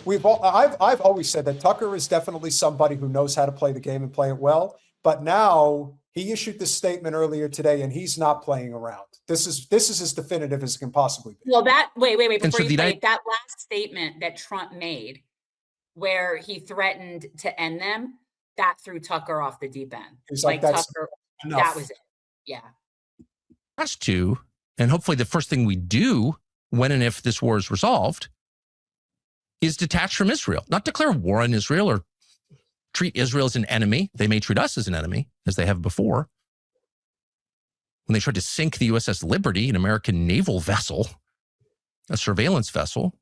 I've always said that Tucker is definitely somebody who knows how to play the game and play it well. But now he issued this statement earlier today, and he's not playing around. This is as definitive as it can possibly be. Well, wait, before you play that last statement that Trump made, where he threatened to end them, that threw Tucker off the deep end. He's like that's Tucker, enough. that was it. Yeah. Has to, and hopefully the first thing we do when and if this war is resolved is detach from Israel, not declare war on Israel or treat Israel as an enemy. They may treat us as an enemy, as they have before. When they tried to sink the USS Liberty, an American naval vessel, a surveillance vessel,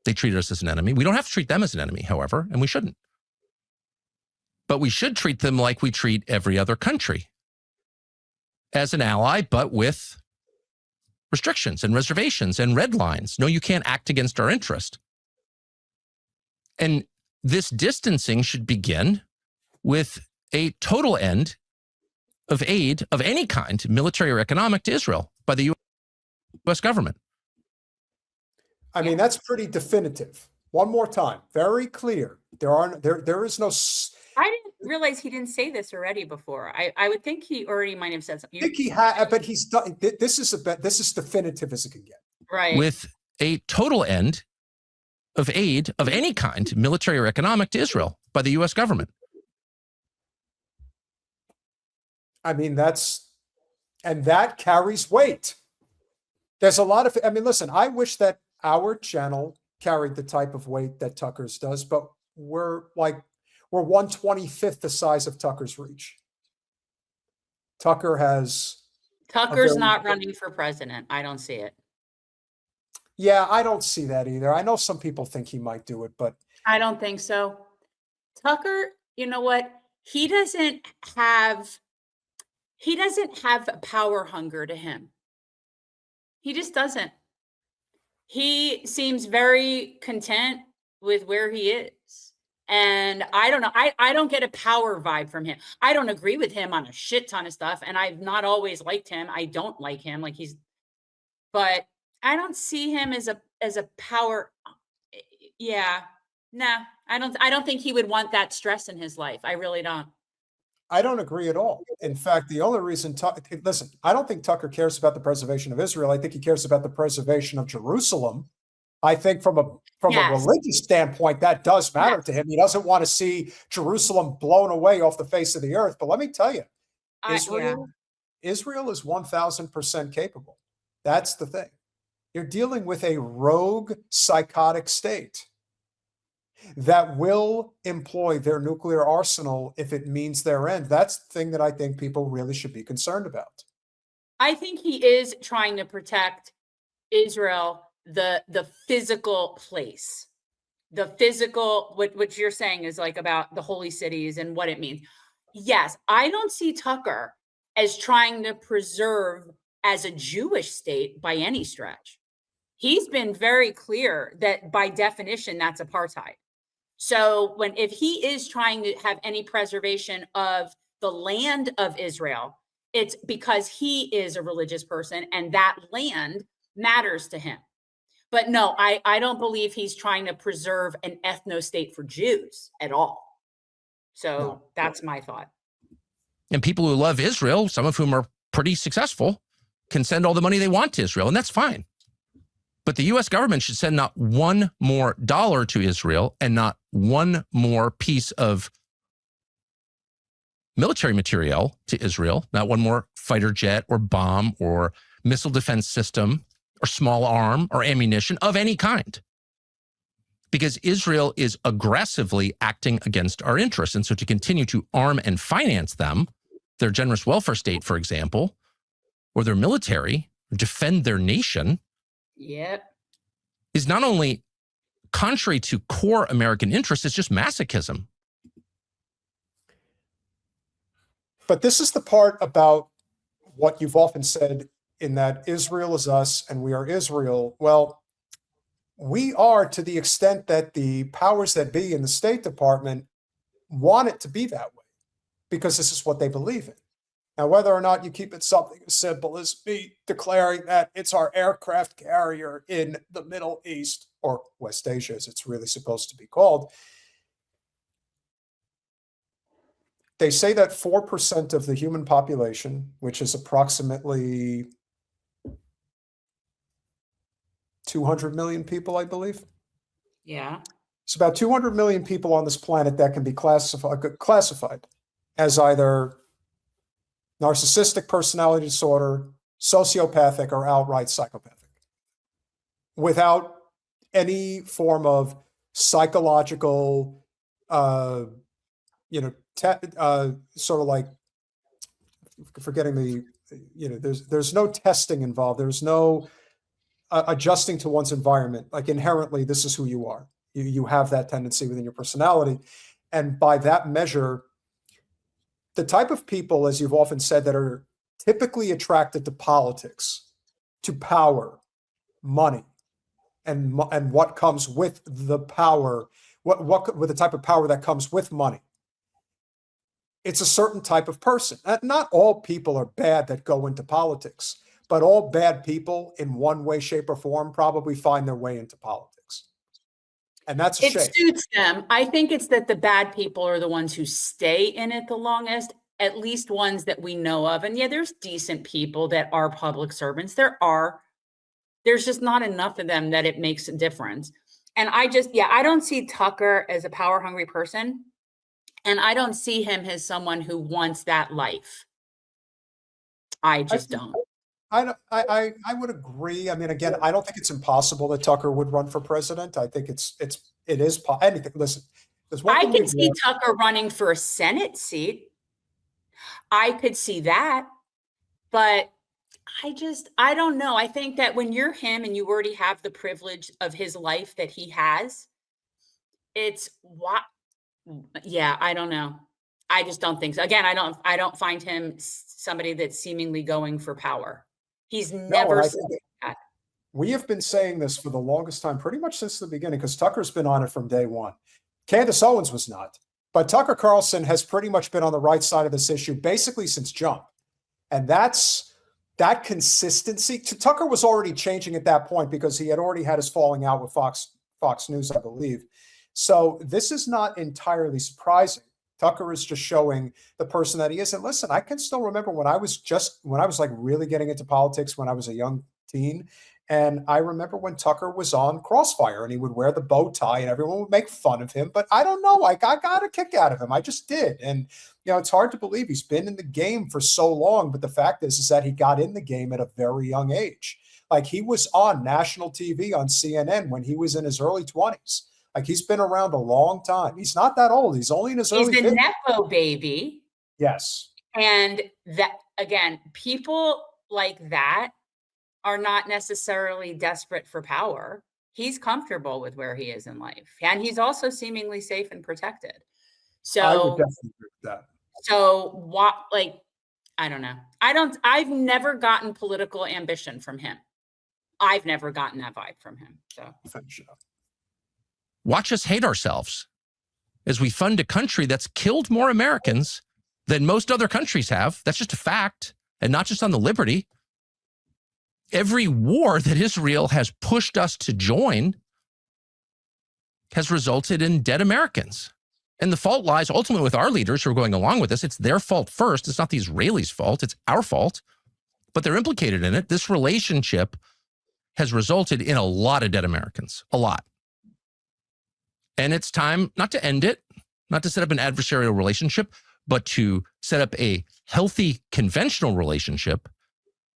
they treated us as an enemy. We don't have to treat them as an enemy, however, and we shouldn't. But we should treat them like we treat every other country, as an ally, but with restrictions and reservations and red lines. No, you can't act against our interest. And this distancing should begin with a total end of aid of any kind, military or economic, to Israel by the U.S. government. I mean, that's pretty definitive. One more time, very clear. There is no. I didn't realize he didn't say this already before. I would think he already might have said something. I think he had, but he's done. This is definitive as it can get. Right. With a total end of aid of any kind, military or economic, to Israel by the U.S. government. I mean, that carries weight. There's a lot of, I mean, listen, I wish that our channel carried the type of weight that Tucker's does, but we're 1/25th the size of Tucker's reach. Tucker's not running for president. I don't see it. Yeah, I don't see that either. I know some people think he might do it, but I don't think so. Tucker, you know what? He doesn't have power hunger to him. He just doesn't. He seems very content with where he is. And I don't know. I don't get a power vibe from him. I don't agree with him on a shit ton of stuff. And I've not always liked him. I don't like him. But I don't see him as a power. Yeah. Nah, I don't think he would want that stress in his life. I really don't. I don't agree at all. In fact, the only reason, listen, I don't think Tucker cares about the preservation of Israel. I think he cares about the preservation of Jerusalem. I think from a religious standpoint, that does matter to him. He doesn't want to see Jerusalem blown away off the face of the earth. But let me tell you, Israel is 1,000% capable. That's the thing. You're dealing with a rogue, psychotic state that will employ their nuclear arsenal if it means their end. That's the thing that I think people really should be concerned about. I think he is trying to protect Israel, the physical place, the physical, what you're saying is like about the holy cities and what it means. Yes, I don't see Tucker as trying to preserve as a Jewish state by any stretch. He's been very clear that by definition, that's apartheid. So if he is trying to have any preservation of the land of Israel, it's because he is a religious person and that land matters to him. But no, I don't believe he's trying to preserve an ethno-state for Jews at all. So that's my thought. And people who love Israel, some of whom are pretty successful, can send all the money they want to Israel, and that's fine. But the U.S. government should send not one more dollar to Israel and not one more piece of military material to Israel, not one more fighter jet or bomb or missile defense system or small arm or ammunition of any kind. Because Israel is aggressively acting against our interests. And so to continue to arm and finance them, their generous welfare state, for example, or their military, defend their nation, is not only contrary to core American interests, it's just masochism. But this is the part about what you've often said in that Israel is us and we are Israel. Well, we are to the extent that the powers that be in the State Department want it to be that way because this is what they believe in. Now, whether or not you keep it something as simple as me declaring that it's our aircraft carrier in the Middle East, or West Asia, as it's really supposed to be called, they say that 4% of the human population, which is approximately 200 million people, I believe. Yeah. It's about 200 million people on this planet that can be classified as either narcissistic personality disorder, sociopathic, or outright psychopathic, without any form of psychological, sort of like, forgetting the, there's no testing involved. There's no adjusting to one's environment. Like, inherently, this is who you are. You have that tendency within your personality. And by that measure, the type of people, as you've often said, that are typically attracted to politics, to power, money, and what comes with the power, what with the type of power that comes with money. It's a certain type of person. Not all people are bad that go into politics, but all bad people in one way, shape, or form probably find their way into politics. And that's a shame. It suits them. I think it's that the bad people are the ones who stay in it the longest, at least ones that we know of. And yeah, there's decent people that are public servants. There's just not enough of them that it makes a difference. And I don't see Tucker as a power hungry person. And I don't see him as someone who wants that life. I just don't. I would agree. I mean, again, I don't think it's impossible that Tucker would run for president. I think it is anything. Listen, I can see Tucker running for a Senate seat. I could see that, but I don't know. I think that when you're him and you already have the privilege of his life that he has, I don't know. I just don't think so. Again, I don't find him somebody that's seemingly going for power. He's never said that. We have been saying this for the longest time, pretty much since the beginning, because Tucker's been on it from day one. Candace Owens was not, but Tucker Carlson has pretty much been on the right side of this issue basically since jump. And that consistency. Tucker was already changing at that point because he had already had his falling out with Fox News, I believe. So this is not entirely surprising. Tucker is just showing the person that he is. And listen, I can still remember when I was like really getting into politics when I was a young teen. And I remember when Tucker was on Crossfire and he would wear the bow tie and everyone would make fun of him. But I don't know, I got a kick out of him. I just did. And, it's hard to believe he's been in the game for so long. But the fact is that he got in the game at a very young age. Like, he was on national TV on CNN when he was in his early 20s. Like, he's been around a long time. He's not that old. He's only in his early 50s. He's a Nepo baby. Yes. And that, again, people like that are not necessarily desperate for power. He's comfortable with where he is in life. And he's also seemingly safe and protected. So I would definitely agree with that. So I don't know. I've never gotten political ambition from him. I've never gotten that vibe from him. So finish it up. Watch us hate ourselves as we fund a country that's killed more Americans than most other countries have. That's just a fact, and not just on the liberty. Every war that Israel has pushed us to join has resulted in dead Americans. And the fault lies ultimately with our leaders who are going along with this. It's their fault first. It's not the Israelis' fault. It's our fault. But they're implicated in it. This relationship has resulted in a lot of dead Americans. A lot. And it's time not to end it, not to set up an adversarial relationship, but to set up a healthy conventional relationship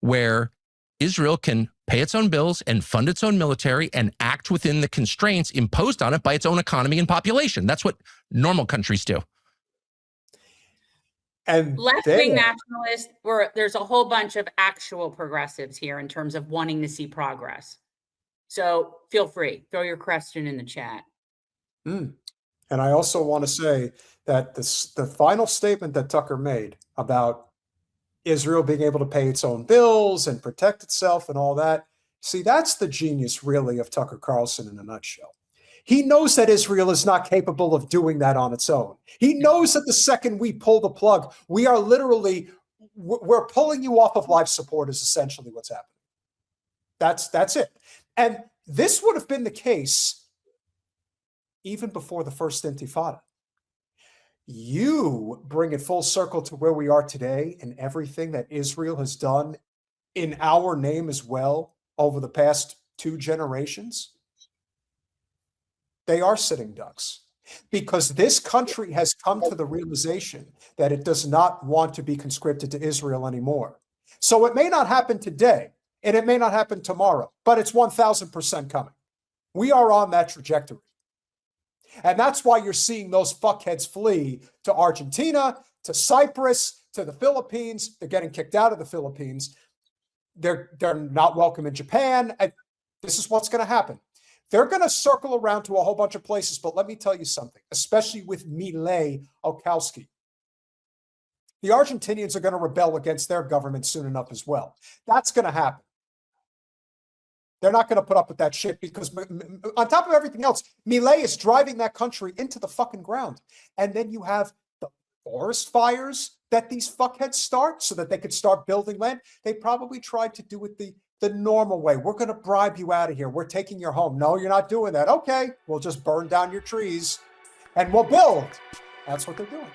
where Israel can pay its own bills and fund its own military and act within the constraints imposed on it by its own economy and population. That's what normal countries do. And left-wing nationalists, there's a whole bunch of actual progressives here in terms of wanting to see progress. So feel free, throw your question in the chat. And I also want to say that the final statement that Tucker made about Israel being able to pay its own bills and protect itself and all that, see, that's the genius really of Tucker Carlson in a nutshell. He knows that Israel is not capable of doing that on its own. He knows that the second we pull the plug, we are literally we're pulling you off of life support is essentially what's happening. That's it. And this would have been the case even before the first Intifada. You bring it full circle to where we are today and everything that Israel has done in our name as well over the past 2 generations. They are sitting ducks because this country has come to the realization that it does not want to be conscripted to Israel anymore. So it may not happen today and it may not happen tomorrow, but it's 1000% coming. We are on that trajectory. And that's why you're seeing those fuckheads flee to Argentina, to Cyprus, to the Philippines. They're getting kicked out of the Philippines. They're not welcome in Japan. And this is what's going to happen. They're going to circle around to a whole bunch of places. But let me tell you something, especially with Milei Okowski. The Argentinians are going to rebel against their government soon enough as well. That's going to happen. They're not going to put up with that shit because on top of everything else, Milei is driving that country into the fucking ground. And then you have the forest fires that these fuckheads start so that they could start building land. They probably tried to do it the normal way. We're going to bribe you out of here. We're taking your home. No, you're not doing that. Okay, we'll just burn down your trees and we'll build. That's what they're doing.